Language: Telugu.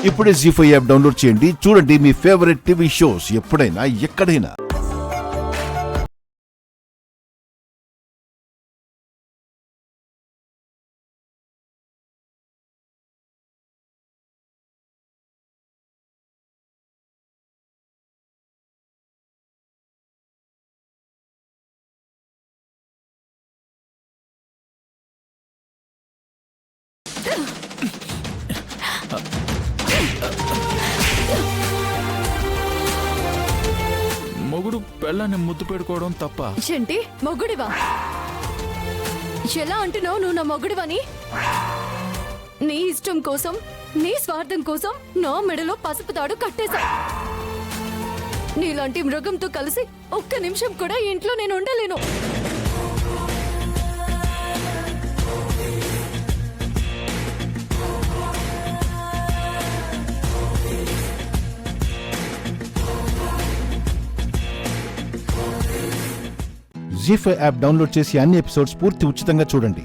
ఇప్పుడే జీ5 యాప్ డౌన్లోడ్ చేయండి. చూడండి మీ ఫేవరెట్ టీవీ షోస్ ఎప్పుడైనా ఎక్కడైనా. మొగుడు పెళ్ళాన్ని ముద్దు పెట్టుకోవడం తప్ప? ఏంటి మొగుడివా? ఎలా అంటున్నావు నువ్వు నా మొగుడివని? నీ ఇష్టం కోసం, నీ స్వార్థం కోసం నా మెడలో పసుపు తాడు కట్టేశా. నీలాంటి మృగంతో కలిసి ఒక్క నిమిషం కూడా ఇంట్లో నేను ఉండలేను. జీ5 యాప్ డౌన్లోడ్ చేసి అన్ని ఎపిసోడ్స్ పూర్తి ఉచితంగా చూడండి.